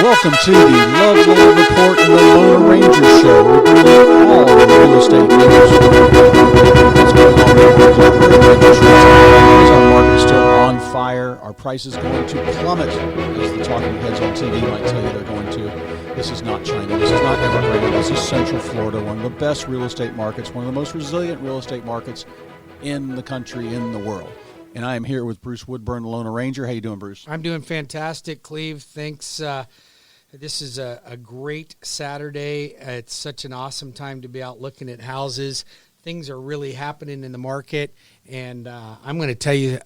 Welcome to the Loveland Report and the Lone Ranger Show. We bring you all the real estate news. What's going on? Our market is still on fire. Our price is going to plummet, as the talking heads on TV might tell you they're going to. This is not China. This is not Evergrande. This is Central Florida, one of the best real estate markets, one of the most resilient real estate markets in the country, in the world. And I am here with Bruce Woodburn, the Lone Ranger. How you doing, Bruce? I'm doing fantastic, Cleve. Thanks. This is a great Saturday. It's such an awesome time to be out looking at houses. Things are really happening in the market. And I'm going to tell you,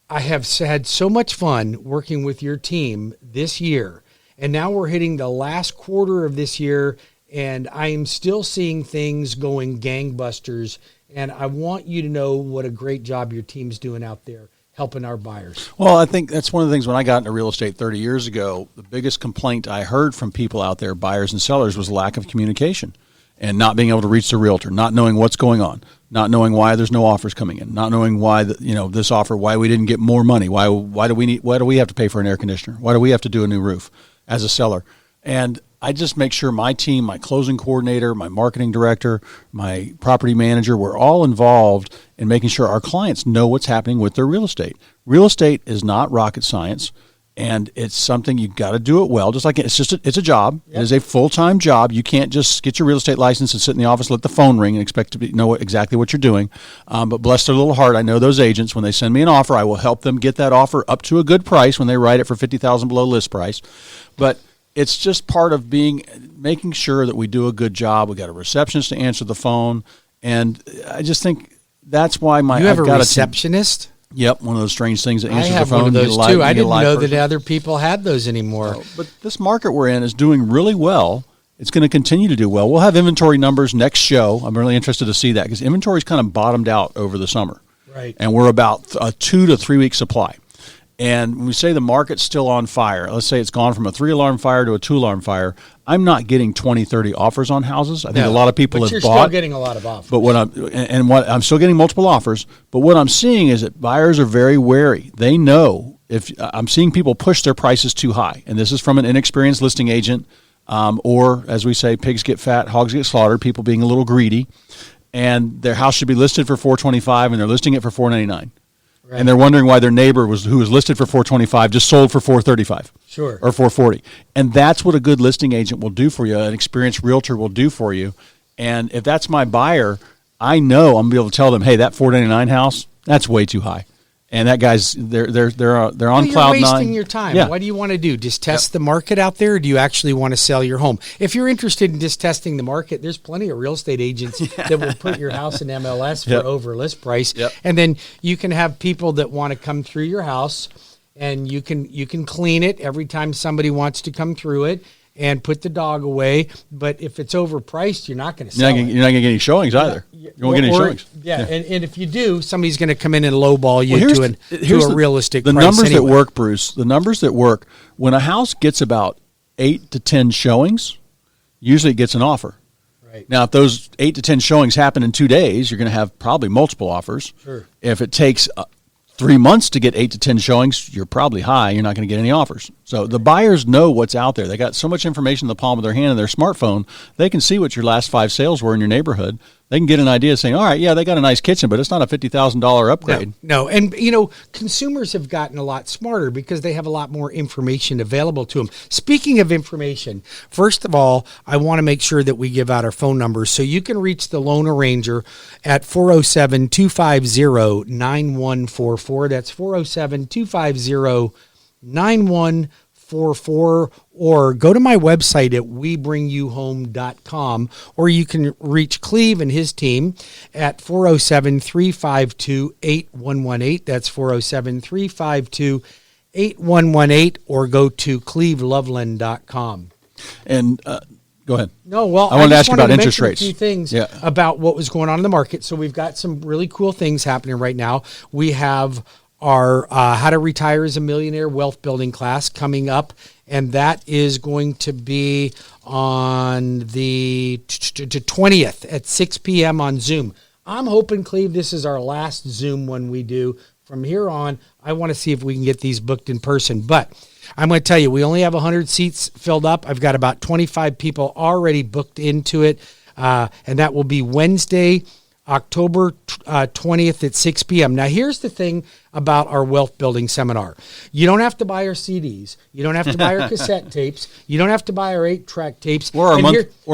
I have had so much fun working with your team this year. And now we're hitting the last quarter of this year, and I am still seeing things going gangbusters. And I want you to know what a great job your team's doing out there helping our buyers. Well, I think that's one of the things when I got into real estate 30 years ago, the biggest complaint I heard from people out there, buyers and sellers, was lack of communication and not being able to reach the realtor, not knowing what's going on, not knowing why there's no offers coming in, not knowing why this offer, why we didn't get more money, why do we have to pay for an air conditioner? Why do we have to do a new roof as a seller? And I just make sure my team, my closing coordinator, my marketing director, my property manager, we're all involved in making sure our clients know what's happening with their real estate. Real estate is not rocket science, and it's something you got to do it well. Just like it's a job. Yep. It is a full-time job. You can't just get your real estate license and sit in the office, let the phone ring, and expect to know exactly what you're doing. But bless their little heart, I know those agents. When they send me an offer, I will help them get that offer up to a good price when they write it for $50,000 below list price. But it's just part of making sure that we do a good job. We got a receptionist to answer the phone, and I just think that's why you have a receptionist. Yep, one of those strange things that answers the phone. I have one of those too. I didn't know that other people had those anymore. But this market we're in is doing really well. It's going to continue to do well. We'll have inventory numbers next show. I'm really interested to see that because inventory's kind of bottomed out over the summer, right? And we're about a 2 to 3 week supply. And when we say the market's still on fire, let's say it's gone from a 3-alarm fire to a 2-alarm fire, I'm not getting 20, 30 offers on houses. I think a lot of people have bought. But you're still getting a lot of offers. But I'm still getting multiple offers. But what I'm seeing is that buyers are very wary. They know if I'm seeing people push their prices too high. And this is from an inexperienced listing agent or, as we say, pigs get fat, hogs get slaughtered, people being a little greedy. And their house should be listed for $425 and they're listing it for $499. Right. And they're wondering why their neighbor who was listed for $425 just sold for $435. Sure. Or $440. And that's what a good listing agent will do for you, an experienced realtor will do for you. And if that's my buyer, I know I'm going to be able to tell them, hey, that $499 house, that's way too high. And that guy's they're on cloud nine. You're wasting your time. Yeah. What do you want to do? Just test the market out there, or do you actually want to sell your home? If you're interested in just testing the market, there's plenty of real estate agents that will put your house in MLS for over list price. Yep. And then you can have people that want to come through your house, and you can clean it every time somebody wants to come through it and put the dog away. But if it's overpriced, you're not going to sell it. You're not going to get any showings either. You won't get any showings. Yeah, and if you do, somebody's going to come in and lowball you to a realistic price. The numbers that work, Bruce, the numbers that work, when a house gets about 8 to 10 showings, usually it gets an offer. Right. Now, if those 8 to 10 showings happen in 2 days, you're going to have probably multiple offers. Sure. If it takes 3 months to get 8 to 10 showings, you're probably high. You're not going to get any offers. So the buyers know what's out there. They got so much information in the palm of their hand and their smartphone. They can see what your last 5 sales were in your neighborhood. They can get an idea saying, all right, yeah, they got a nice kitchen, but it's not a $50,000 upgrade. No. And, consumers have gotten a lot smarter because they have a lot more information available to them. Speaking of information, first of all, I want to make sure that we give out our phone numbers. So you can reach the Lone Ranger at 407-250-9144. That's 407-250-9144. Or go to my website at webringyouhome.com, or you can reach Cleve and his team at 407-352-8118. That's 407-352-8118, or go to cleveloveland.com. And go ahead. No, well, I wanted to ask you about interest rates. A few things about what was going on in the market. So we've got some really cool things happening right now. We have our How to Retire as a Millionaire Wealth Building class coming up, and that is going to be on the 20th at 6 p.m. on Zoom. I'm hoping, Cleve, this is our last Zoom one we do from here on, I want to see if we can get these booked in person. But I'm going to tell you, we only have 100 seats filled up. I've got about 25 people already booked into it. And that will be Wednesday, October 20th at 6 p.m. Now, here's the thing about our wealth building seminar. You don't have to buy our CDs. You don't have to buy our cassette tapes. You don't have to buy our 8-track tapes. Or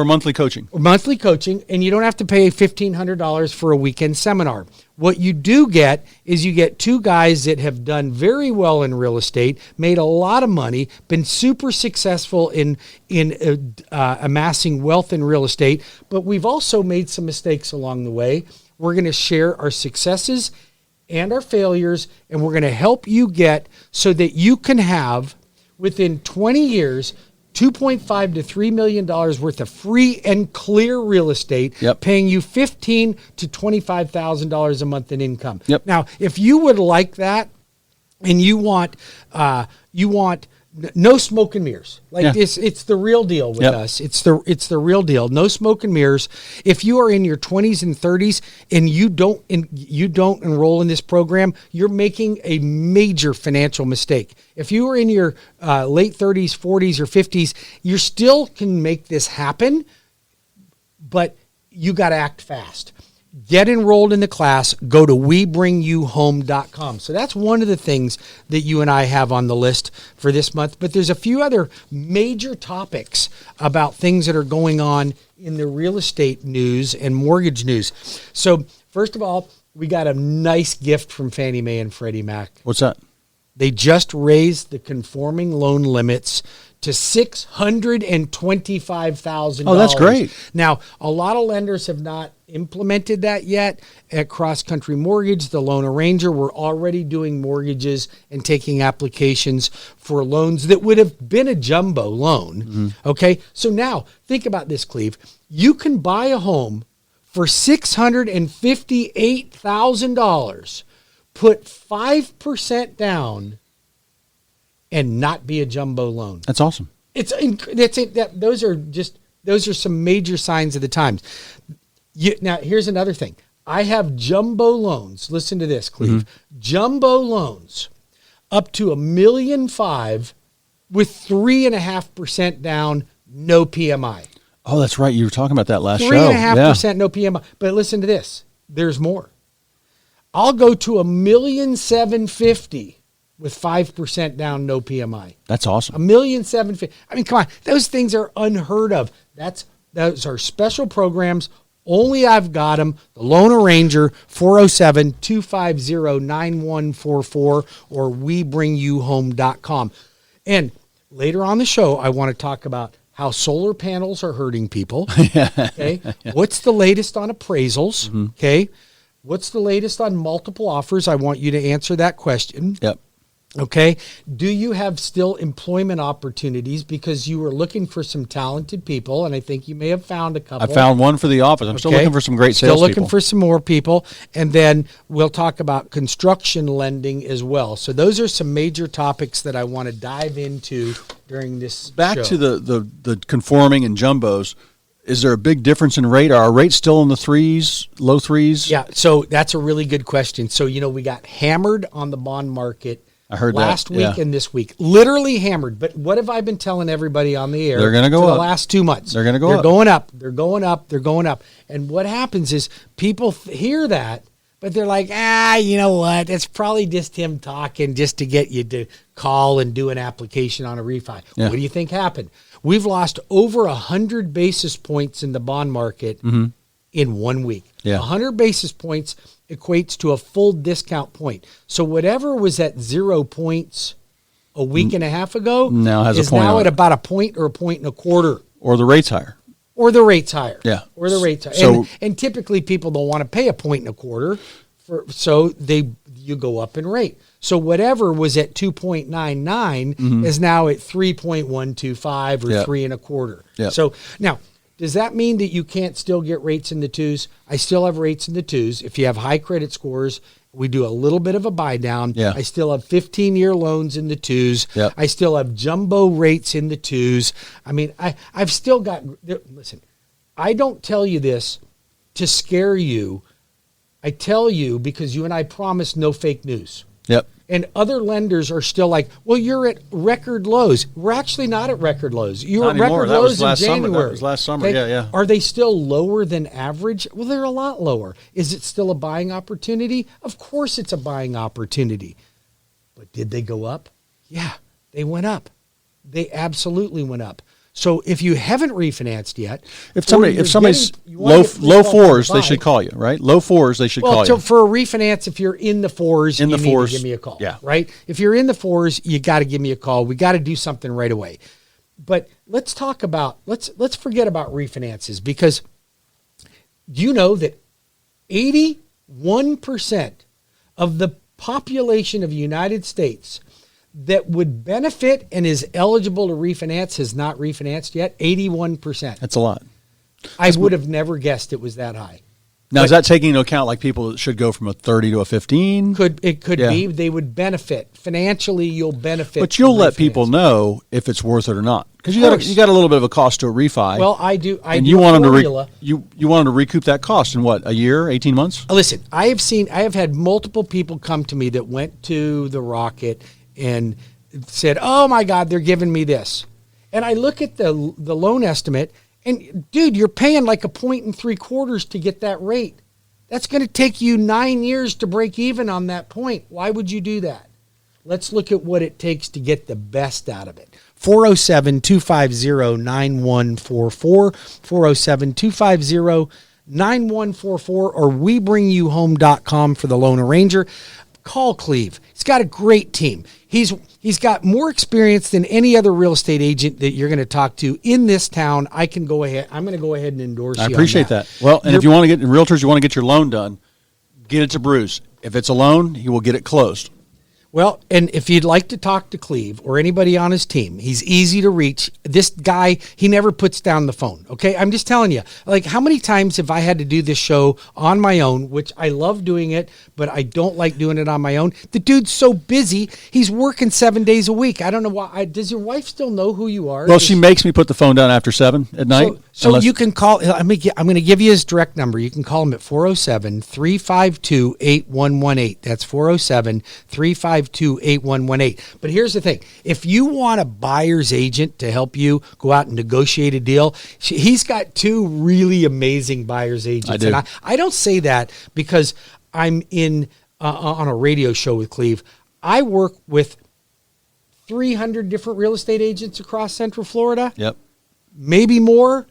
monthly coaching. Or monthly coaching, and you don't have to pay $1,500 for a weekend seminar. What you do get is you get two guys that have done very well in real estate, made a lot of money, been super successful in amassing wealth in real estate, but we've also made some mistakes along the way. We're going to share our successes and our failures, and we're going to help you get so that you can have, within 20 years, $2.5 to $3 million worth of free and clear real estate, paying you $15,000 to $25,000 a month in income. Now, if you would like that, and you want no smoke and mirrors, like this, it's the real deal with us. It's the real deal. No smoke and mirrors. If you are in your 20s and 30s and you don't enroll in this program, you're making a major financial mistake. If you are in your late 30s, 40s, or 50s, you still can make this happen, but you got to act fast. Get enrolled in the class. Go to WeBringYouHome.com. So that's one of the things that you and I have on the list for this month. But there's a few other major topics about things that are going on in the real estate news and mortgage news. So first of all, we got a nice gift from Fannie Mae and Freddie Mac. What's that? They just raised the conforming loan limits to $625,000. Oh, that's great. Now, a lot of lenders have not implemented that yet. At CrossCountry Mortgage, the loan arranger, we're already doing mortgages and taking applications for loans that would have been a jumbo loan. Okay, so now think about this, Cleve. You can buy a home for $658,000, put 5% down, and not be a jumbo loan. That's awesome. Those are some major signs of the times. Now, here's another thing. I have jumbo loans. Listen to this, Cleve. Jumbo loans up to $1.5 million with 3.5% down, no PMI. Oh, that's right. You were talking about that last show. 3.5% no PMI. But listen to this. There's more. I'll go to $1,750,000 with 5% down, no PMI. That's awesome. $1,750,000. I mean, come on. Those things are unheard of. Those are special programs. Only I've got them. The Loan Arranger, 407-250-9144 or WeBringYouHome.com. And later on the show, I want to talk about how solar panels are hurting people. Okay. What's the latest on appraisals? Okay. What's the latest on multiple offers? I want you to answer that question. Okay. Do you have still employment opportunities because you were looking for some talented people? And I think you may have found a couple. I found one for the office. I'm still looking for some great salespeople. Still looking for some more people. And then we'll talk about construction lending as well. So those are some major topics that I want to dive into during this Back show. to the conforming and jumbos. Is there a big difference in rate? Are our rates still in the threes, low threes? Yeah. So that's a really good question. So, we got hammered on the bond market. I heard last that. week and this week, literally hammered. But what have I been telling everybody on the air? They're going to go for up. The last 2 months. They're going to go They're up. going up. They're going up. They're going up. And what happens is people hear that, but they're like, you know what? It's probably just him talking just to get you to call and do an application on a refi. Yeah. What do you think happened? We've lost over 100 basis points in the bond market in 1 week. 100 basis points equates to a full discount point. So whatever was at 0 points a week and a half ago is now at about a point or a point and a quarter. Or the rate's higher. Or the rate's higher. Yeah. Or the rate's higher. So, and typically people don't want to pay a point and a quarter, so you go up in rate. So whatever was at 2.99 is now at 3.125 or 3.25. Yep. So now, does that mean that you can't still get rates in the twos? I still have rates in the twos. If you have high credit scores, we do a little bit of a buy down. I still have 15-year loans in the twos. I still have jumbo rates in the twos. I mean, I've still got, listen, I don't tell you this to scare you. I tell you, because you and I promised no fake news. Yep. And other lenders are still like, well, you're at record lows. We're actually not at record lows. You were at record lows in January. That was last summer. Okay? Yeah. Are they still lower than average? Well, they're a lot lower. Is it still a buying opportunity? Of course it's a buying opportunity. But did they go up? Yeah, they went up. They absolutely went up. So if you haven't refinanced yet, if somebody's low fours, they should call you, right? Low fours, they should call you. So for a refinance, if you're in the fours, you need to give me a call. Yeah. Right? If you're in the fours, you got to give me a call. We got to do something right away. But let's talk about let's forget about refinances, because do you know that 81% of the population of the United States that would benefit and is eligible to refinance has not refinanced yet? 81%. That's a lot. I would have never guessed it was that high. Now, is that taking into account like people that should go from a 30 to a 15? It could be. They would benefit. Financially, you'll benefit. But you'll let people know if it's worth it or not. Because you got a little bit of a cost to a refi. Well, I do. You want them to you want them to recoup that cost in what, a year, 18 months? Listen, I have had multiple people come to me that went to the Rocket and said, "Oh my God, they're giving me this," and I look at the loan estimate, and dude, you're paying like 1.75 to get that rate. That's going to take you 9 years to break even on that point. Why would you do that? Let's look at what it takes to get the best out of it. 407-250-9144, 407-250-9144, or WeBringYouHome.com for the loan arranger. Call Cleve. He's got a great team. He's got more experience than any other real estate agent that you're going to talk to in this town. I'm going to go ahead and endorse you. I appreciate that. Well, and if you want to get realtors, you want to get your loan done, get it to Bruce. If it's a loan, he will get it closed. Well, and if you'd like to talk to Cleve or anybody on his team, he's easy to reach. This guy, he never puts down the phone, okay? I'm just telling you, like, how many times have I had to do this show on my own, which I love doing it, but I don't like doing it on my own. The dude's so busy, he's working 7 days a week. I don't know why. Does your wife still know who you are? Well, she makes me put the phone down after 7 at night. So you can call, I'm going to give you his direct number. You can call him at 407-352-8118. That's 407-352-8118. But here's the thing. If you want a buyer's agent to help you go out and negotiate a deal, he's got two really amazing buyer's agents. I do. And I don't say that because I'm on a radio show with Cleve. I work with 300 different real estate agents across Central Florida. Yep. Maybe more.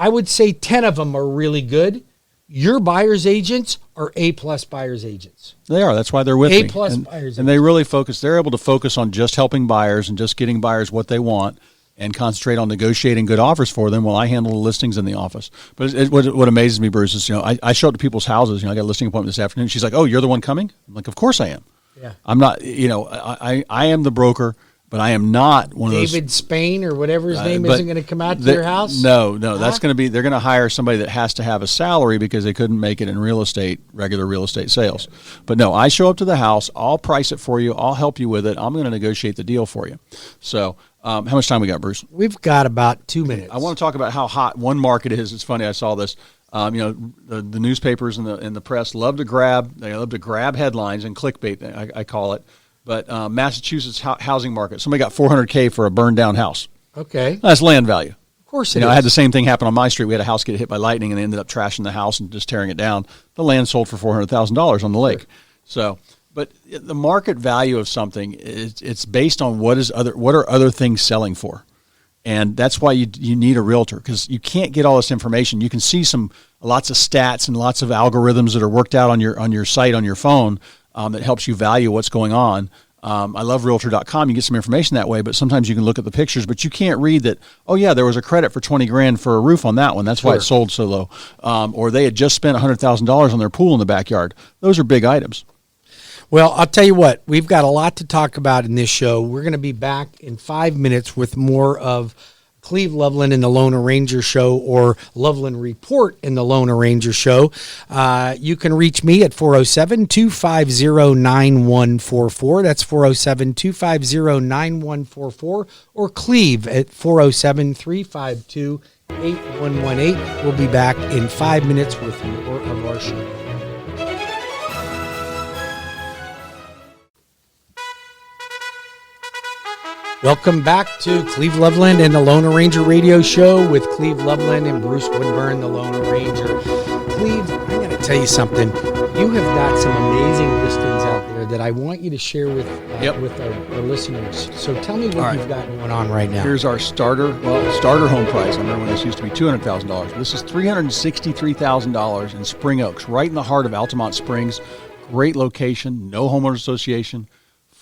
I would say 10 of them are really good. Your buyer's agents are A-plus buyer's agents. They are. That's why they're with me. A-plus buyer's agents. And they really focus. They're able to focus on just helping buyers and just getting buyers what they want and concentrate on negotiating good offers for them while I handle the listings in the office. But what amazes me, Bruce, is, I show up to people's houses. I got a listing appointment this afternoon. She's like, "Oh, you're the one coming?" I'm like, "Of course I am." Yeah. I'm not, I am the broker. But I am not one of those. David Spain or whatever his name isn't going to come out to your house? No. That's going to be, they're going to hire somebody that has to have a salary because they couldn't make it in regular real estate sales. But no, I show up to the house. I'll price it for you. I'll help you with it. I'm going to negotiate the deal for you. So how much time we got, Bruce? We've got about 2 minutes. I want to talk about how hot one market is. It's funny. I saw this. The newspapers and the press love to grab headlines and clickbait, I call it. But Massachusetts housing market, somebody got $400K for a burned down house. Okay. That's land value. Of course it is. I had the same thing happen on my street. We had a house get hit by lightning, and they ended up trashing the house and just tearing it down. The land sold for $400,000 on the lake. Sure. So, but the market value of something, it's based on what are other things selling for. And that's why you need a realtor, because you can't get all this information. You can see lots of stats and lots of algorithms that are worked out on your site on your phone that helps you value what's going on. I love realtor.com. You get some information that way, but sometimes you can look at the pictures, but you can't read that, oh yeah, there was a credit for $20,000 for a roof on that one. That's why it sold so low. Or they had just spent $100,000 on their pool in the backyard. Those are big items. Well, I'll tell you what, we've got a lot to talk about in this show. We're going to be back in 5 minutes with more of Cleve Loveland in the Loan Arranger Show, or Loveland Report in the Loan Arranger Show. You can reach me at 407-250-9144. That's 407-250-9144, or Cleve at 407-352-8118. We'll be back in 5 minutes with more of our show. Welcome back to Cleve Loveland and the Lone Ranger Radio Show with Cleve Loveland and Bruce Woodburn, the Lone Ranger. Cleve, I'm going to tell you something. You have got some amazing listings out there that I want you to share with our listeners. So tell me what you've got going on right now. Here's our starter home price. I remember when this used to be $200,000. This is $363,000 in Spring Oaks, right in the heart of Altamont Springs. Great location, no homeowners association.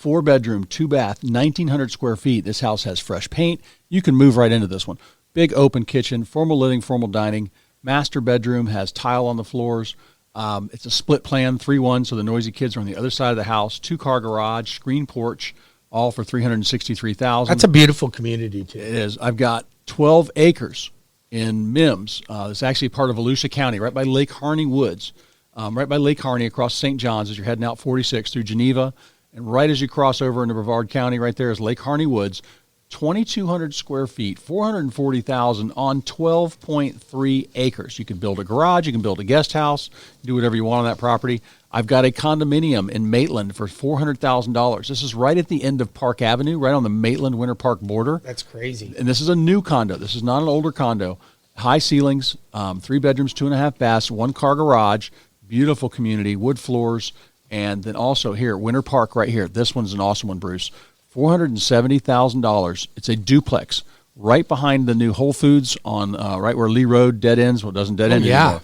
4-bedroom, 2-bath, 1,900 square feet. This house has fresh paint. You can move right into this one. Big open kitchen, formal living, formal dining. Master bedroom has tile on the floors. It's a split plan, 3-1, so the noisy kids are on the other side of the house. 2-car garage, screen porch, all for $363,000. That's a beautiful community, too. It is. I've got 12 acres in Mims. It's actually part of Volusia County, right by Lake Harney Woods. Right by Lake Harney across St. John's as you're heading out 46 through Geneva. And right as you cross over into Brevard County, right there is Lake Harney Woods, 2,200 square feet, $440,000 on 12.3 acres. You can build a garage, you can build a guest house, do whatever you want on that property. I've got a condominium in Maitland for $400,000. This is right at the end of Park Avenue, right on the Maitland-Winter Park border. That's crazy. And this is a new condo. This is not an older condo. High ceilings, 3 bedrooms, 2.5 baths, 1-car garage, beautiful community, wood floors. And then also here, Winter Park right here. This one's an awesome one, Bruce. $470,000. It's a duplex right behind the new Whole Foods on right where Lee Road dead ends. Well, it doesn't dead end anymore.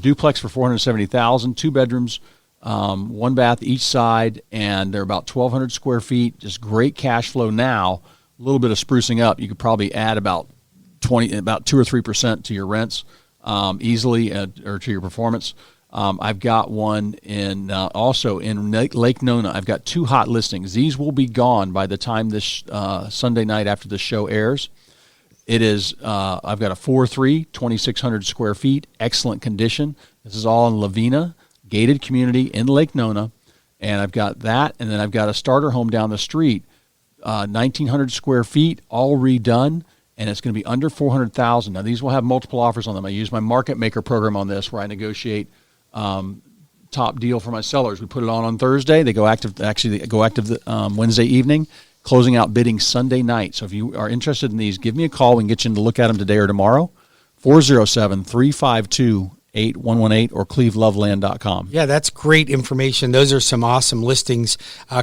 Duplex for $470,000, 2 bedrooms, 1 bath each side, and they're about 1,200 square feet. Just great cash flow now. A little bit of sprucing up. You could probably add about 2 or 3% to your rents easily or to your performance. I've got one in also in Lake Nona. I've got 2 hot listings. These will be gone by the time this Sunday night after the show airs. It is I've got a 4-3, 2,600 square feet, excellent condition. This is all in Lavina, gated community in Lake Nona, and I've got that, and then I've got a starter home down the street, 1,900 square feet, all redone. And it's going to be under $400,000. Now these will have multiple offers on them. I use my market maker program on this, where I negotiate top deal for my sellers. We put it on Thursday. They go active. Actually, they go active Wednesday evening, closing out bidding Sunday night. So if you are interested in these, give me a call. We can get you in to look at them today or tomorrow. 407-352-8118 or cleveloveland.com. Yeah, that's great information. Those are some awesome listings.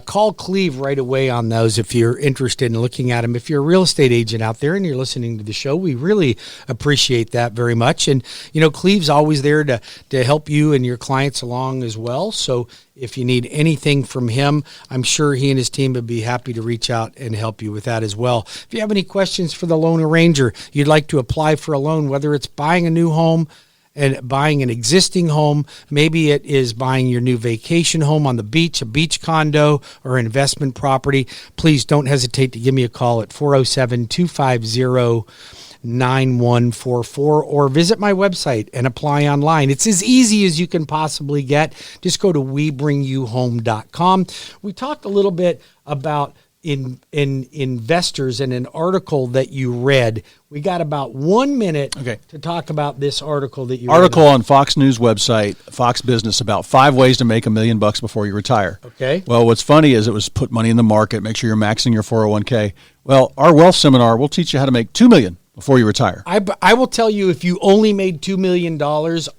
Call Cleve right away on those if you're interested in looking at them. If you're a real estate agent out there and you're listening to the show, we really appreciate that very much. And, you know, Cleve's always there to help you and your clients along as well. So if you need anything from him, I'm sure he and his team would be happy to reach out and help you with that as well. If you have any questions for the Lone Ranger, you'd like to apply for a loan, whether it's buying a new home and buying an existing home, maybe it is buying your new vacation home on the beach, a beach condo, or investment property, please don't hesitate to give me a call at 407-250-9144 or visit my website and apply online. It's as easy as you can possibly get. Just go to webringyouhome.com. We talked a little bit about in investors and an article that you read. We got about 1 minute to talk about this article that you read. On Fox News website, Fox Business, about 5 ways to make $1 million before you retire. Okay. Well, what's funny is it was put money in the market, make sure you're maxing your 401k. Well, our wealth seminar will teach you how to make $2 million before you retire. I will tell you, if you only made $2 million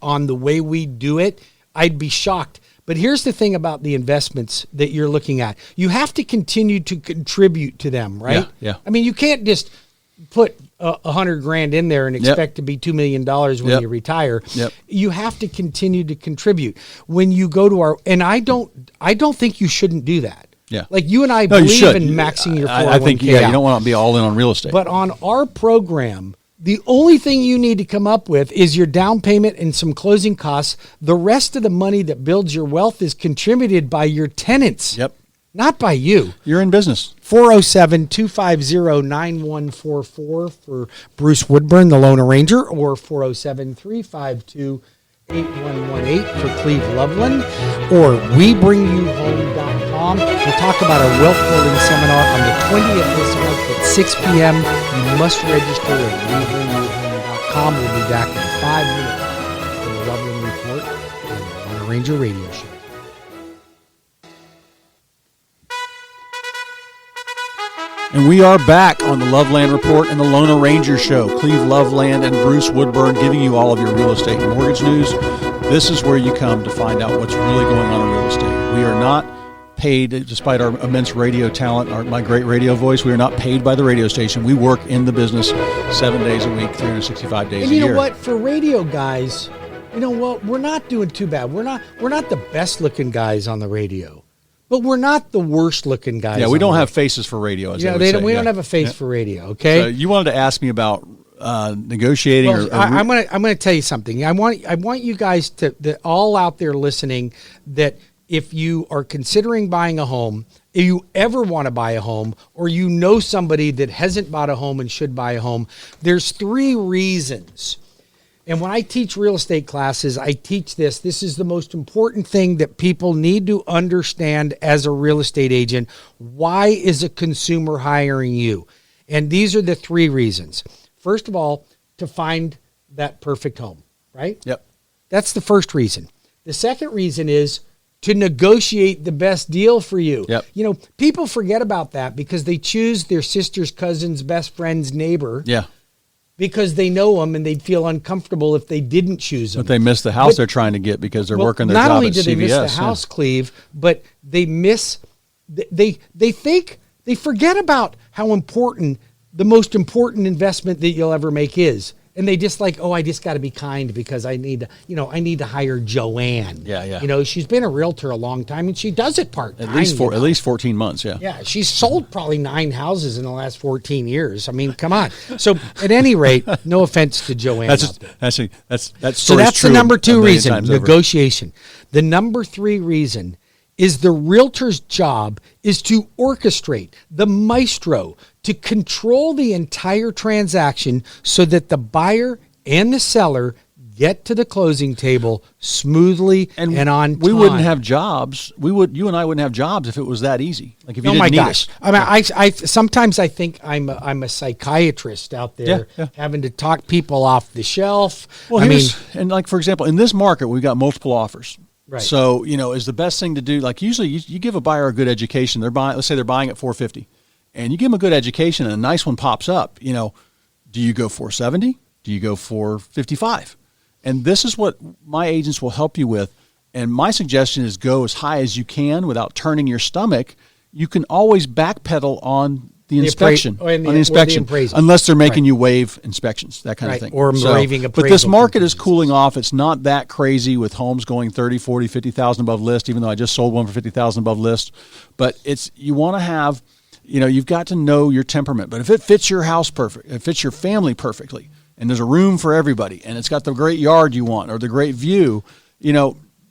on the way we do it, I'd be shocked. But here's the thing about the investments that you're looking at. You have to continue to contribute to them, right? Yeah. I mean, you can't just put $100,000 in there and expect to be $2 million when you retire. You have to continue to contribute. When you go to and I don't think you shouldn't do that. Yeah. Like you and I believe in maxing your 401k I think, you don't want to be all in on real estate. But on our program, the only thing you need to come up with is your down payment and some closing costs. The rest of the money that builds your wealth is contributed by your tenants. Yep. Not by you. You're in business. 407-250-9144 for Bruce Woodburn, the Lone Ranger, or 407-352-8118 for Cleve Loveland, or webringyouhome.com. We'll talk about our wealth building seminar on the 20th this month at 6 p.m. You must register at webringyouhome.com. We'll be back in 5 minutes for the Loveland Report on the Lone Ranger Radio Show. And we are back on the Loveland Report and the Lona Ranger Show. Cleve, Loveland, and Bruce Woodburn giving you all of your real estate and mortgage news. This is where you come to find out what's really going on in real estate. We are not paid, despite our immense radio talent, my great radio voice, we are not paid by the radio station. We work in the business 7 days a week, 365 days a year. And you know what? For radio guys, you know what? We're not doing too bad. We're not the best looking guys on the radio. But we're not the worst looking guys. Yeah, we don't have faces for radio. As we don't have a face for radio. Okay. So you wanted to ask me about negotiating. Well, I'm gonna tell you something. I want you guys to all out there listening that if you are considering buying a home, if you ever want to buy a home, or you know somebody that hasn't bought a home and should buy a home, there's 3 reasons. And when I teach real estate classes, I teach this. This is the most important thing that people need to understand as a real estate agent. Why is a consumer hiring you? And these are the 3 reasons. First of all, to find that perfect home, right? Yep. That's the first reason. The second reason is to negotiate the best deal for you. Yep. You know, people forget about that because they choose their sister's cousin's best friend's neighbor. Yeah. Because they know them and they'd feel uncomfortable if they didn't choose them. But they miss the house they're trying to get because they're working their job at CVS. Not only do they miss the house, Cleve, but they forget about how important the most important investment that you'll ever make is. And they just like, I just got to be kind because I need to hire Joanne. Yeah. She's been a realtor a long time and she does it part-time. At least 14 months, yeah. Yeah, she's sold probably 9 houses in the last 14 years. I mean, come on. So at any rate, no offense to Joanne out there. So that's the number 2 reason, negotiation. The number 3 reason is the realtor's job is to orchestrate, the maestro, to control the entire transaction so that the buyer and the seller get to the closing table smoothly and on time. We wouldn't have jobs. You and I wouldn't have jobs if it was that easy. Like if you didn't need us. I mean, I sometimes I think I'm a psychiatrist out there having to talk people off the shelf. Well, and like for example, in this market, we've got multiple offers. Right. So, is the best thing to do, like usually you give a buyer a good education. Let's say they're buying at $450 and you give them a good education and a nice one pops up, do you go $470? Do you go $455? And this is what my agents will help you with. And my suggestion is go as high as you can without turning your stomach. You can always backpedal on the inspection, unless they're making you waive inspections, that kind of thing. Or waiving appraisal. But this market is cooling off. It's not that crazy with homes going 30, 40, 50,000 above list, even though I just sold one for 50,000 above list. But you want to have, you've got to know your temperament. But if it fits your house perfect, it fits your family perfectly, and there's a room for everybody, and it's got the great yard you want or the great view,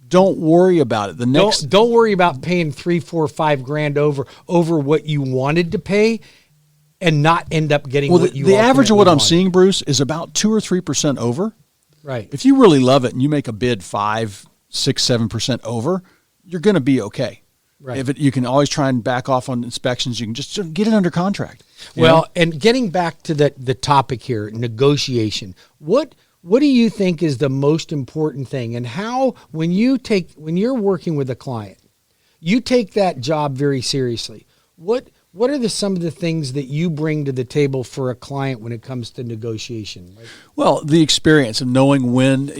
don't worry about it. Don't worry about paying $3, $4, $5 over what you wanted to pay, and not end up getting what you. The average of what I'm wanted. seeing, Bruce, is about 2 or 3% over. Right. If you really love it and you make a bid 5, 6, 7% over, you're going to be okay. Right. You can always try and back off on inspections. You can just get it under contract. And getting back to the topic here, negotiation. What do you think is the most important thing, and how when you're working with a client, you take that job very seriously? What are some of the things that you bring to the table for a client when it comes to negotiation? Well, the experience of knowing when,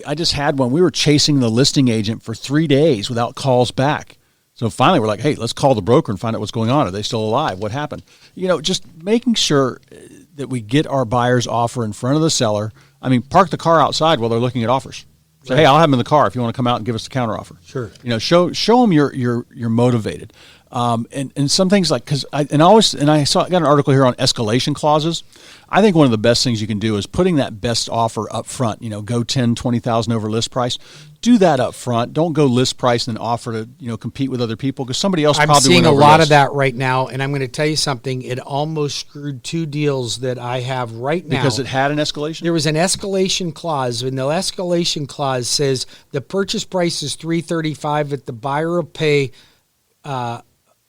I just had one. We were chasing the listing agent for 3 days without calls back. So finally we're like, hey, let's call the broker and find out what's going on. Are they still alive? What happened? Just making sure that we get our buyer's offer in front of the seller. I mean, park the car outside while they're looking at offers. Say, hey, I'll have them in the car if you want to come out and give us the counteroffer. Sure. Show them you're motivated. And some things like, I got an article here on escalation clauses. I think one of the best things you can do is putting that best offer up front, go 10, 20,000 over list price. Do that up front. Don't go list price and then offer to, compete with other people because somebody else probably went over. I'm seeing a lot of that right now. And I'm going to tell you something. It almost screwed 2 deals that I have right now. Because it had an escalation? There was an escalation clause, and the escalation clause says the purchase price is $335, but the buyer will pay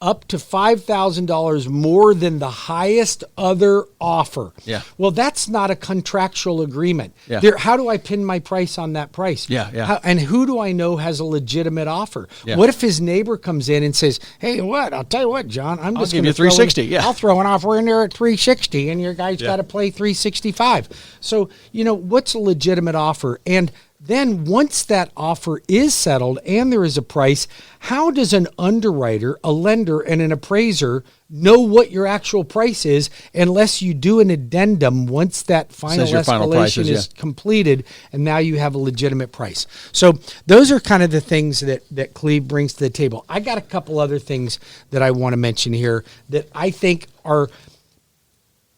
up to $5,000 more than the highest other offer. Yeah. Well, that's not a contractual agreement. Yeah. How do I pin my price on that price? Yeah. And who do I know has a legitimate offer? Yeah. What if his neighbor comes in and says, "Hey, I'll tell you what, John, I'll give you 360. Yeah. I'll throw an offer in there at 360, and your guy's got to play 365." So, what's a legitimate offer? And then once that offer is settled and there is a price, how does an underwriter, a lender, and an appraiser know what your actual price is unless you do an addendum once that final escalation is completed, and now you have a legitimate price? So those are kind of the things that Cleve brings to the table. I got a couple other things that I want to mention here that I think are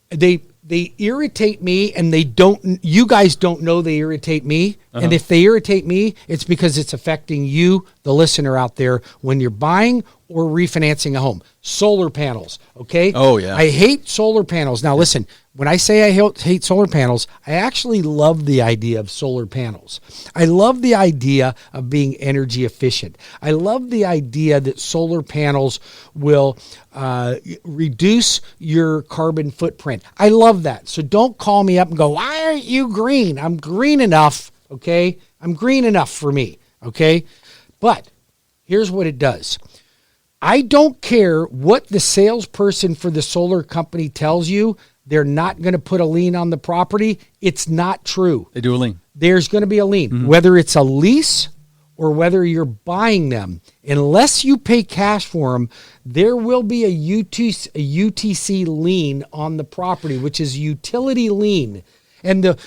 they irritate me, and you guys don't know they irritate me. And if they irritate me, it's because it's affecting you, the listener out there, when you're buying or refinancing a home. Solar panels, okay? Oh, yeah. I hate solar panels. Now, listen, when I say I hate solar panels, I actually love the idea of solar panels. I love the idea of being energy efficient. I love the idea that solar panels will reduce your carbon footprint. I love that. So don't call me up and go, "Why aren't you green?" I'm green enough, okay? I'm green enough for me, okay? But here's what it does. I don't care what the salesperson for the solar company tells you. They're not going to put a lien on the property. It's not true. They do a lien. There's going to be a lien, whether it's a lease or whether you're buying them. Unless you pay cash for them, there will be a UTC lien on the property, which is utility lien. And the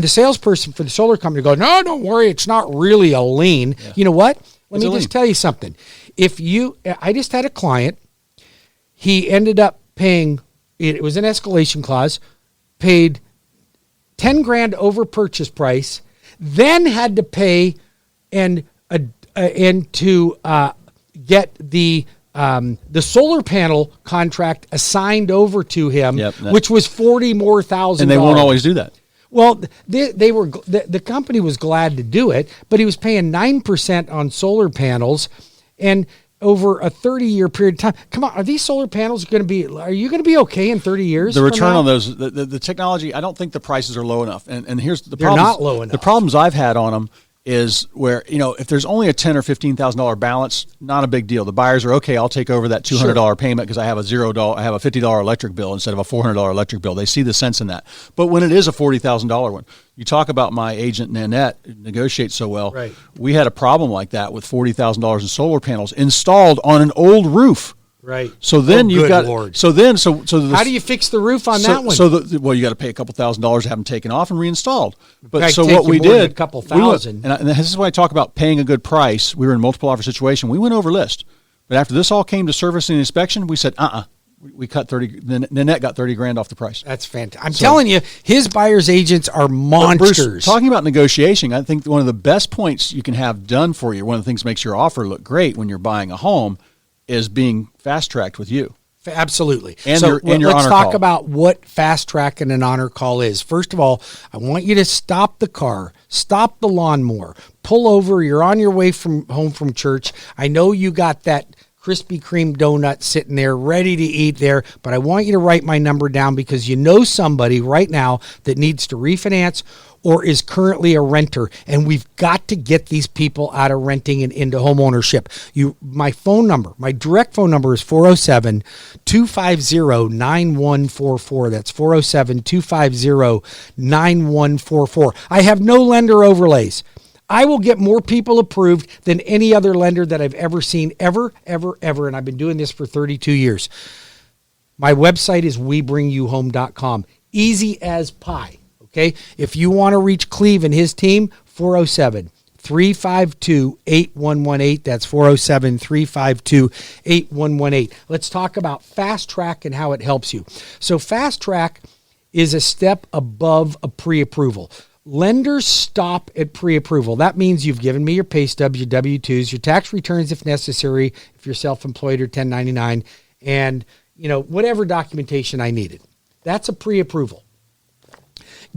salesperson for the solar company goes, "No, don't worry, it's not really a lien." Yeah. You know what? Let me just tell you something. I just had a client, he ended up paying, it was an escalation clause, paid 10 grand over purchase price, then had to pay and to get the solar panel contract assigned over to him, which was $40,000 more. And they won't always do that. Well, the company was glad to do it, but he was paying 9% on solar panels, and over a 30-year period of time. Come on, are these solar panels are you going to be okay in 30 years? The return on those, the technology, I don't think the prices are low enough. And here's the problem. They're not low enough. The problems I've had on them is where, if there's only a $10,000 or $15,000 balance, not a big deal. The buyers are, okay, I'll take over that $200 payment because I have a $50 electric bill instead of a $400 electric bill. They see the sense in that. But when it is a $40,000 one, you talk about my agent Nanette negotiates so well. Right. We had a problem like that with $40,000 in solar panels installed on an old roof. Right. So then you've got. Lord. So how do you fix the roof on that one? You got to pay a couple $1,000s to have them taken off and reinstalled. But so what we did, a couple thousand. And this is why I talk about paying a good price. We were in a multiple offer situation. We went over list, but after this all came to service and inspection, we said, we cut 30. Nanette got 30 grand off the price. That's fantastic. I'm telling you, his buyer's agents are monsters. Bruce, talking about negotiation, I think one of the best points you can have done for you, one of the things that makes your offer look great when you're buying a home, is being fast-tracked with you. Absolutely. And so let's talk call. about what fast-track and an honor call is. First of all, I want you to stop the car, stop the lawnmower, pull over. You're on your way home from church. I know you got that Krispy Kreme donut sitting there ready to eat there, but I want you to write my number down because you know somebody right now that needs to refinance or is currently a renter, and we've got to get these people out of renting and into home ownership. My phone number, my direct phone number is 407-250-9144. That's 407-250-9144. I have no lender overlays. I will get more people approved than any other lender that I've ever seen, ever, and I've been doing this for 32 years. My website is webringyouhome.com. Easy as pie. Okay, if you want to reach Cleve and his team, 407-352-8118. That's 407-352-8118. Let's talk about Fast Track and how it helps you. So Fast Track is a step above a pre-approval. Lenders stop at pre-approval. That means you've given me your pay stubs, your W-2s, your tax returns if necessary, if you're self-employed or 1099, and whatever documentation I needed. That's a pre-approval.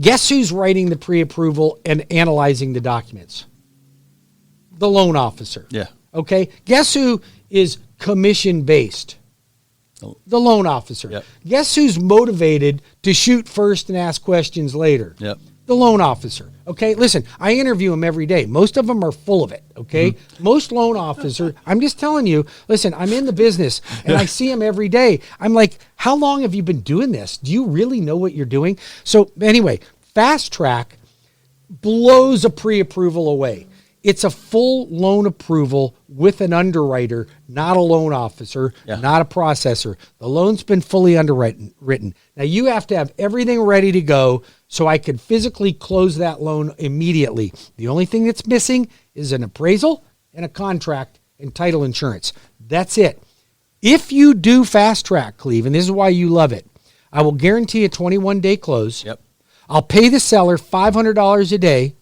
Guess who's writing the pre-approval and analyzing the documents? The loan officer. Yeah. Okay. Guess who is commission based? The loan officer. Yep. Guess who's motivated to shoot first and ask questions later? Yep. The loan officer. Okay, listen, I interview them every day. Most of them are full of it. Okay, most loan officers, I'm just telling you, listen, I'm in the business and I see them every day. I'm like, how long have you been doing this? Do you really know what you're doing? So anyway, Fast Track blows a pre-approval away. It's a full loan approval with an underwriter, not a loan officer, not a processor. The loan's been fully underwritten. Now you have to have everything ready to go so I could physically close that loan immediately. The only thing that's missing is an appraisal and a contract and title insurance. That's it. If you do Fast Track, Cleve, and this is why you love it, I will guarantee a 21-day close. Yep. I'll pay the seller $500 a day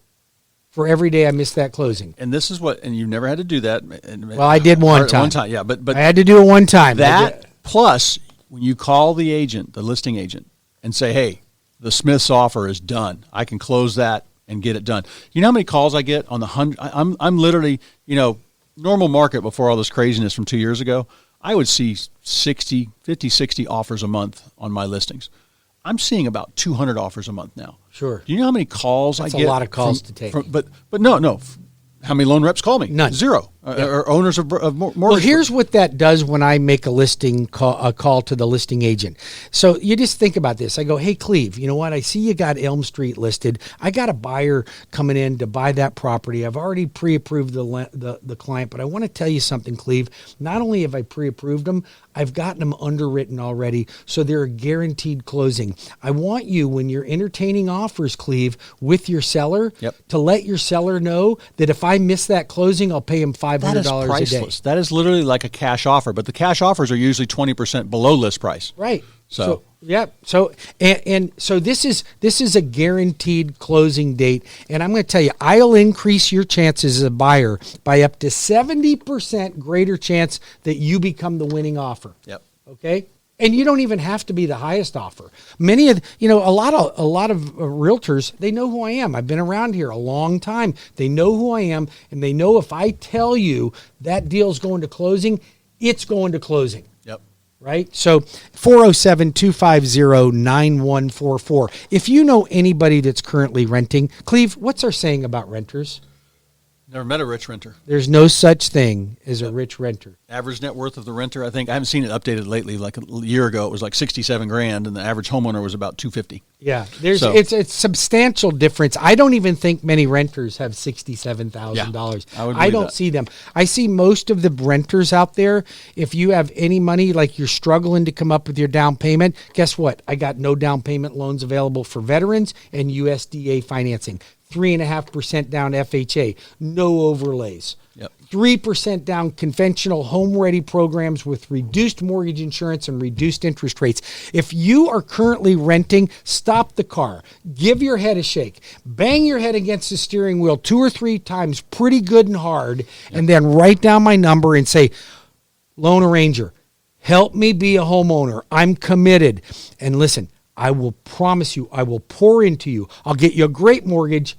for every day I miss that closing. And this is what, and you've never had to do that. Well, I did one time. One time, yeah. But I had to do it one time. That plus, when you call the agent, the listing agent, and say, hey, the Smith's offer is done. I can close that and get it done. You know how many calls I get on the 100? I'm literally, normal market before all this craziness from 2 years ago, I would see 50, 60 offers a month on my listings. I'm seeing about 200 offers a month now. Sure. Do you know how many calls I get? That's a lot of calls to take. But no. How many loan reps call me? None. Zero. Or owners of mortgage. Well, here's what that does when I make a call to the listing agent. So you just think about this. I go, hey, Cleve, you know what? I see you got Elm Street listed. I got a buyer coming in to buy that property. I've already pre-approved the client, but I want to tell you something, Cleve. Not only have I pre-approved them, I've gotten them underwritten already, so they're a guaranteed closing. I want you, when you're entertaining offers, Cleve, with your seller, to let your seller know that if I miss that closing, I'll pay him $500 that is priceless. a day. That is literally like a cash offer, but the cash offers are usually 20% below list price. Right. So So this is a guaranteed closing date, and I'm going to tell you, I'll increase your chances as a buyer by up to 70% greater chance that you become the winning offer. Yep. Okay. And you don't even have to be the highest offer. Many of, a lot of realtors, they know who I am. I've been around here a long time. They know who I am, and they know if I tell you that deal's going to closing, it's going to closing. Yep. Right? So 407-250-9144. If you know anybody that's currently renting, Cleve, what's our saying about renters? Never met a rich renter. There's no such thing as a rich renter. Average net worth of the renter, I think, I haven't seen it updated lately. Like a year ago, it was like $67,000, and the average homeowner was about $250,000. Yeah, it's a substantial difference. I don't even think many renters have $67,000. I don't see them. I see most of the renters out there. If you have any money, like you're struggling to come up with your down payment, guess what? I got no down payment loans available for veterans and USDA financing. 3.5% down FHA, no overlays. Yep. 3% down conventional home-ready programs with reduced mortgage insurance and reduced interest rates. If you are currently renting, stop the car. Give your head a shake. Bang your head against the steering wheel 2 or 3 times pretty good and hard, and then write down my number and say, Loan Arranger, help me be a homeowner. I'm committed. And listen, I will promise you, I will pour into you. I'll get you a great mortgage.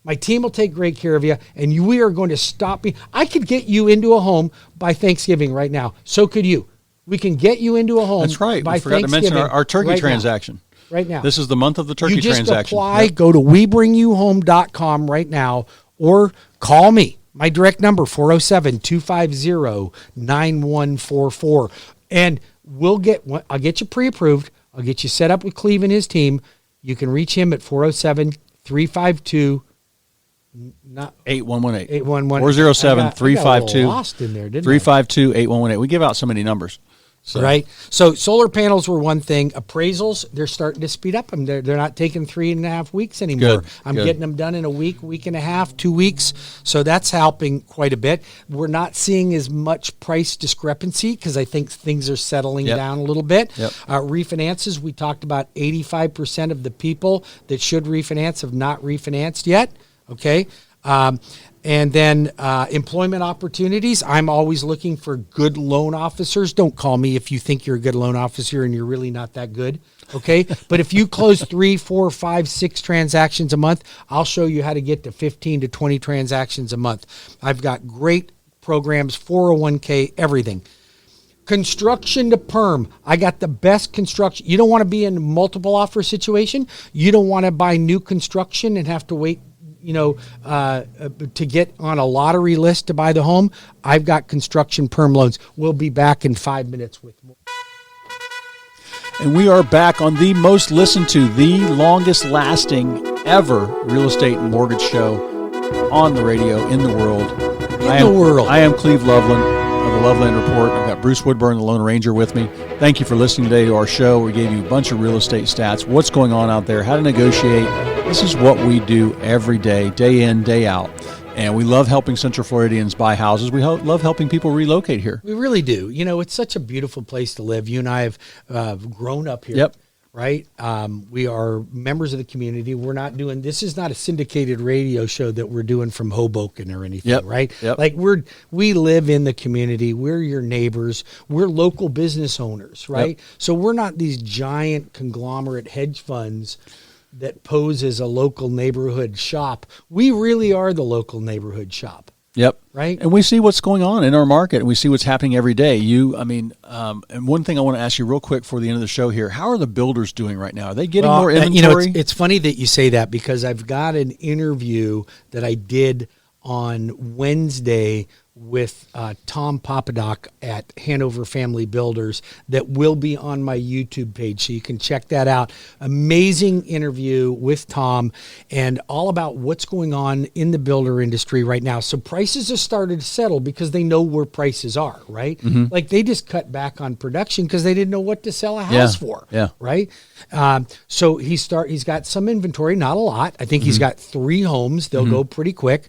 My team will take great care of you, and we are going to stop me. I could get you into a home by Thanksgiving right now. So could you. We can get you into a home. That's right. By We forgot to mention our turkey right transaction. Now. Right now. This is the month of the turkey transaction. You just apply, go to WeBringYouHome.com right now, or call me. My direct number, 407-250-9144. And I'll get you pre-approved. I'll get you set up with Cleve and his team. You can reach him at 407-352 8118. 811. 407-352 lost in there, didn't 352-8118. We give out so many numbers. So. Right. So solar panels were one thing. Appraisals, they're starting to speed up them. They're not taking 3.5 weeks anymore. Good. I'm getting them done in a week and a half, 2 weeks. So that's helping quite a bit. We're not seeing as much price discrepancy because I think things are settling down a little bit. Yep. Refinances, we talked about 85% of the people that should refinance have not refinanced yet. Okay. And then employment opportunities. I'm always looking for good loan officers. Don't call me if you think you're a good loan officer and you're really not that good. Okay. But if you close 3, 4, 5, 6 transactions a month, I'll show you how to get to 15 to 20 transactions a month. I've got great programs, 401k, everything. Construction to perm. I got the best construction. You don't want to be in a multiple offer situation. You don't want to buy new construction and have to wait, to get on a lottery list to buy the home. I've got construction perm loans. We'll be back in 5 minutes with more. And we are back on the most listened to, the longest lasting ever real estate and mortgage show on the radio in the world. I am Cleve Loveland of the Loveland Report. I've got Bruce Woodburn, the Lone Ranger, with me. Thank you for listening today to our show. We gave you a bunch of real estate stats, what's going on out there, how to negotiate. This is what we do every day, day in, day out. And we love helping Central Floridians buy houses. We love helping people relocate here. We really do. It's such a beautiful place to live. You and I have grown up here. Yep. Right? We are members of the community. We're not doing, this is not a syndicated radio show that we're doing from Hoboken or anything, right? Yep. Like we live in the community. We're your neighbors. We're local business owners, right? Yep. So we're not these giant conglomerate hedge funds that pose as a local neighborhood shop. We really are the local neighborhood shop. Yep. Right. And we see what's going on in our market, and we see what's happening every day. And one thing I want to ask you real quick for the end of the show here, how are the builders doing right now? Are they getting more inventory? It's funny that you say that, because I've got an interview that I did on Wednesday with Tom Papadoc at Hanover Family Builders that will be on my YouTube page, so you can check that out. Amazing interview with Tom, and all about what's going on in the builder industry right now. So prices have started to settle because they know where prices are, right? Mm-hmm. Like they just cut back on production because they didn't know what to sell a house for, right? So he's got some inventory, not a lot. I think he's got 3 homes. They'll go pretty quick.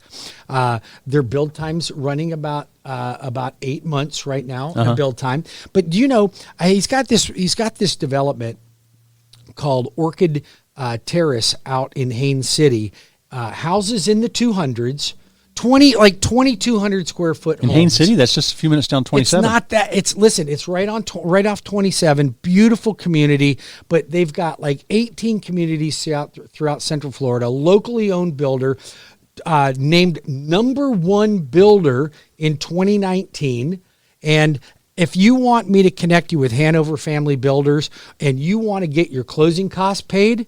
Their build time's running about 8 months right now, build time. But he's got this development called Orchid Terrace out in Haines City. Houses in the 200s, 2,200 square foot in homes. Haines City. That's just a few minutes down 27. It's not that. It's right off 27. Beautiful community, but they've got 18 communities throughout Central Florida. Locally owned builder. Named #1 builder in 2019. And if you want me to connect you with Hanover Family Builders and you want to get your closing costs paid,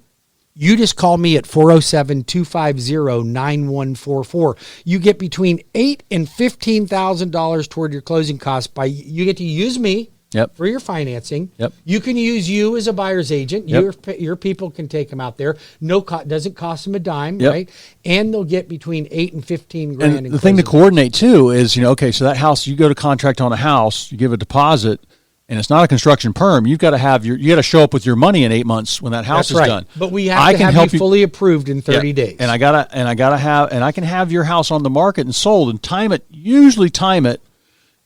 you just call me at 407-250-9144. You get between $8,000 and $15,000 toward your closing costs you get to use me. Yep. For your financing. Yep. You can use you as a buyer's agent. Yep. Your people can take them out there. Doesn't cost them a dime, Yep. right? And they'll get between $8,000 and $15,000. And the thing to coordinate too is, so that house, you go to contract on a house, you give a deposit, and it's not a construction perm. You've got to you got to show up with your money in 8 months when that house is done. But we have to have you fully approved in 30 days. And I can have your house on the market and sold and usually time it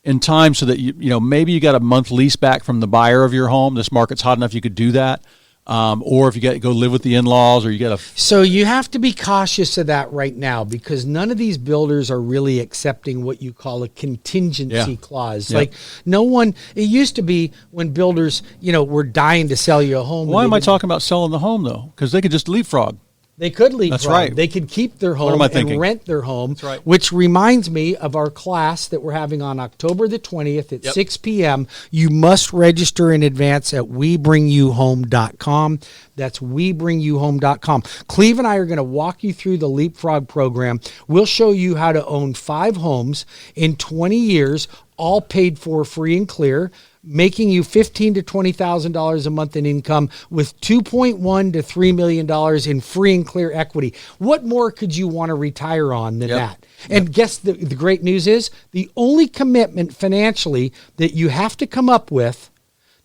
in time so that maybe you got a month lease back from the buyer of your home. This market's hot enough you could do that. Or if you got to go live with the in-laws, or you got to. So you have to be cautious of that right now, because none of these builders are really accepting what you call a contingency clause. Yep. No one. It used to be when builders, were dying to sell you a home. Why am I talking about selling the home though? Because they could just leapfrog. They could leapfrog. That's right. They could keep their home and rent their home. That's right. Which reminds me of our class that we're having on October the 20th at 6 p.m. You must register in advance at WeBringYouHome.com. That's WeBringYouHome.com. Cleve and I are going to walk you through the Leapfrog program. We'll show you how to own 5 homes in 20 years, all paid for free and clear, making you $15,000 to $20,000 a month in income with $2.1 to $3 million in free and clear equity. What more could you want to retire on than that? And guess the great news is the only commitment financially that you have to come up with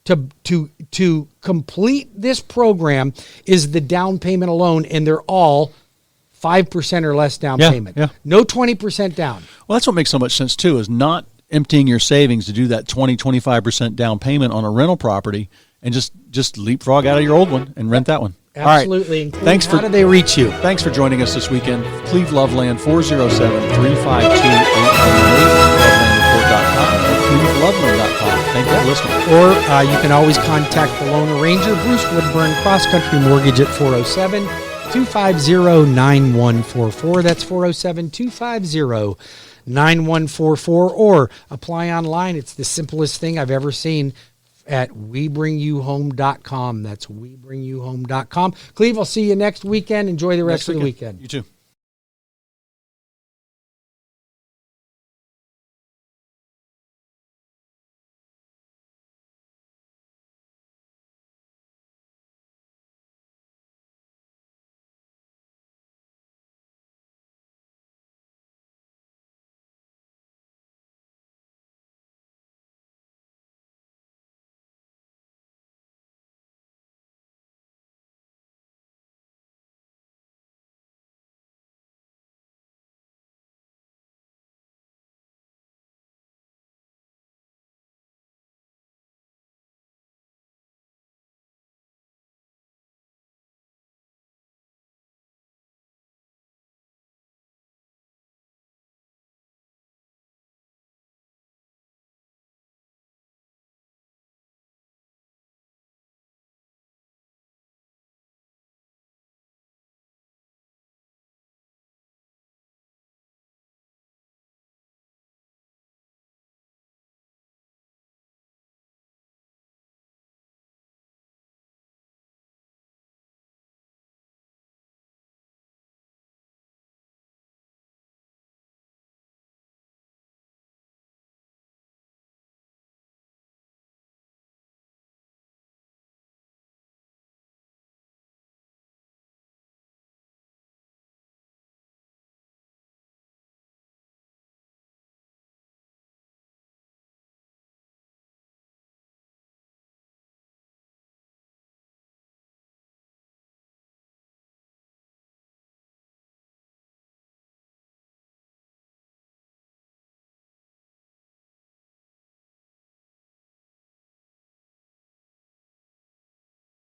to complete this program is the down payment alone, and they're all 5% or less down payment. Yeah. No 20% down. Well, that's what makes so much sense too, is not emptying your savings to do that 25% down payment on a rental property, and just leapfrog out of your old one and rent that one. Absolutely. All right. Thanks how do they reach you? Thanks for joining us this weekend. Cleve Loveland, 407-352-8118, lovelandreport.com, or cleveloveland.com. Thank you for listening. Or you can always contact the Lone Ranger, Bruce Woodburn, CrossCountry Mortgage at 407-250-9144. That's 407-250-9144. 9144 or apply online. It's the simplest thing I've ever seen at webringyouhome.com. That's webringyouhome.com. Cleve, I'll see you next weekend. Enjoy the rest of the weekend. You too.